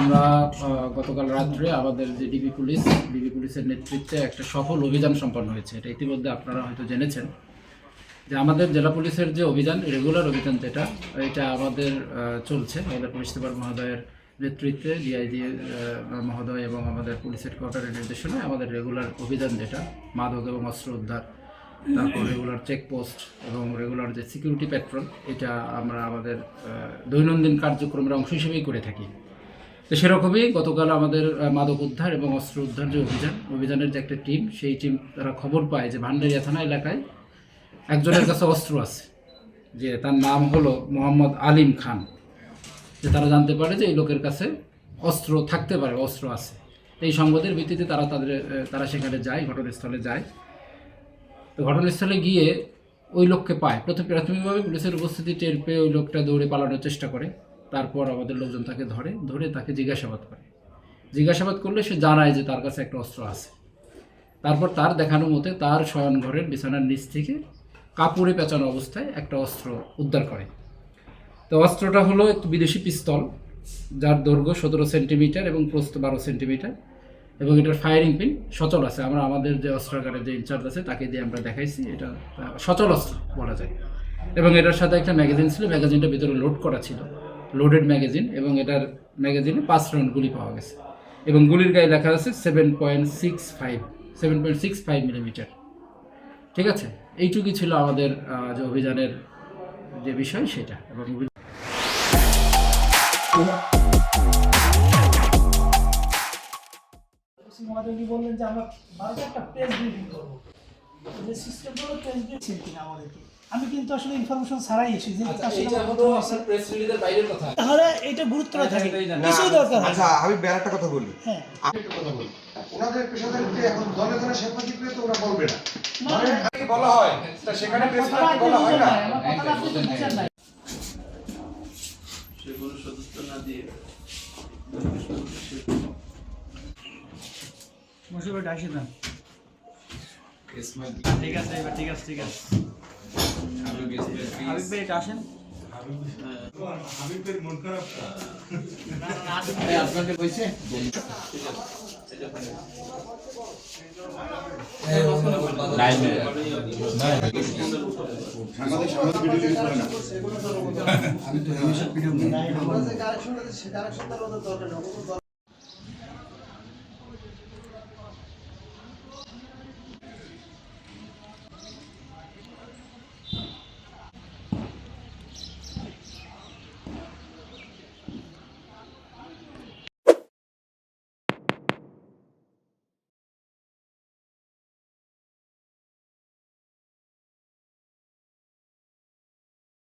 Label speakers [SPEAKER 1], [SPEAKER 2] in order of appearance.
[SPEAKER 1] আমরা গতকাল রাত্রে আমাদের যে ডিবি পুলিশের নেতৃত্বে একটা সফল অভিযান সম্পন্ন হয়েছে। এটা ইতিমধ্যে আপনারা হয়তো জেনেছেন যে আমাদের জেলা পুলিশের যে অভিযান, রেগুলার অভিযান যেটা, এটা আমাদের চলছে। আমাদের পুলিশ সুপার মহোদয়ের নেতৃত্বে, ডিআইজি মহোদয় এবং আমাদের পুলিশ হেডকোয়ার্টারের নির্দেশনায় আমাদের রেগুলার অভিযান যেটা মাদক এবং অস্ত্র উদ্ধার, তারপর রেগুলার চেকপোস্ট এবং রেগুলার যে সিকিউরিটি পেট্রোল, এটা আমরা আমাদের দৈনন্দিন কার্যক্রমের অংশ হিসেবেই করে থাকি। তো সেরকমই গতকাল আমাদের মাদক উদ্ধার এবং অস্ত্র উদ্ধার যে অভিযানের যে একটা টিম, সেই টিম তারা খবর পায় যে ভান্ডারিয়া থানা এলাকায় একজনের কাছে অস্ত্র আছে, যে তার নাম হলো মোহাম্মদ আলিম খান। যে তারা জানতে পারে যে এই লোকের কাছে অস্ত্র থাকতে পারে, অস্ত্র আছে। এই সংবাদের ভিত্তিতে তারা সেখানে যায়, ঘটনাস্থলে যায়। তো ঘটনাস্থলে গিয়ে ওই লোককে পায়। প্রাথমিকভাবে পুলিশের উপস্থিতি টের পেয়ে ওই লোকটা দৌড়ে পালানোর চেষ্টা করে। তারপর আমাদের লোকজন তাকে ধরে তাকে জিজ্ঞাসাবাদ করলে সে জানায় যে তার কাছে একটা অস্ত্র আছে। তারপর তার দেখানো মতে তার শয়ন ঘরের বিছানার নিচ থেকে কাপড়ে পেঁচানো অবস্থায় একটা অস্ত্র উদ্ধার করে। তো অস্ত্রটা হলো একটি বিদেশি পিস্তল, যার দৈর্ঘ্য 17 সেন্টিমিটার এবং প্রস্থ 12 সেন্টিমিটার, এবং এটার ফায়ারিং পিন সচল আছে। আমরা আমাদের যে অস্ত্রাগারের যে ইনচার্জ আছে তাকে দিয়ে আমরা দেখাইছি, এটা সচল অস্ত্র বলা যায়। এবং এটার সাথে একটা ম্যাগাজিন ছিল, ম্যাগাজিনটা ভিতরে লোড করা ছিল, লোডেড ম্যাগাজিন, এবং এটার ম্যাগাজিনে 5 রাউন্ড গুলি পাওয়া গেছে। এবং গুলির গায়ে লেখা আছে 7.65 মিলিমিটার। ঠিক আছে, এইটুকুই ছিল আমাদের যে অভিযানের যে বিষয় সেটা। এবং
[SPEAKER 2] বললেন যে আমরা 12টা একটা প্রেস ব্রিফিং করবো, যে সিস্টেমগুলো প্রেস ব্রিফিং কিনা আমাদেরকে। আমি কিন্তু আসলে ইনফরমেশন ছাড়াই এসেছি যে তাহলে এটা গুরুত্বটা থাকে, কিছুই দরকার।
[SPEAKER 3] আচ্ছা আমি একটা কথা বলি,
[SPEAKER 2] হ্যাঁ
[SPEAKER 3] আমি একটা কথা বলি, ওনাদের পেশাদারিত্বে এখন দলে দলে সাংবাদিক পেয়ে তো ওরা বলবে না, মানে বলা হয় তা সেখানে প্রেস বলা হয় না।
[SPEAKER 4] সেগুলো সদস্য না দিয়ে
[SPEAKER 2] মুশকিল ডাকি না। ঠিক আছে এবার, ঠিক আছে হাবিব ভাই এটা আসেন।
[SPEAKER 3] হাবিবের মন খারাপ
[SPEAKER 1] আপনাকে বলছে
[SPEAKER 3] ভিডিও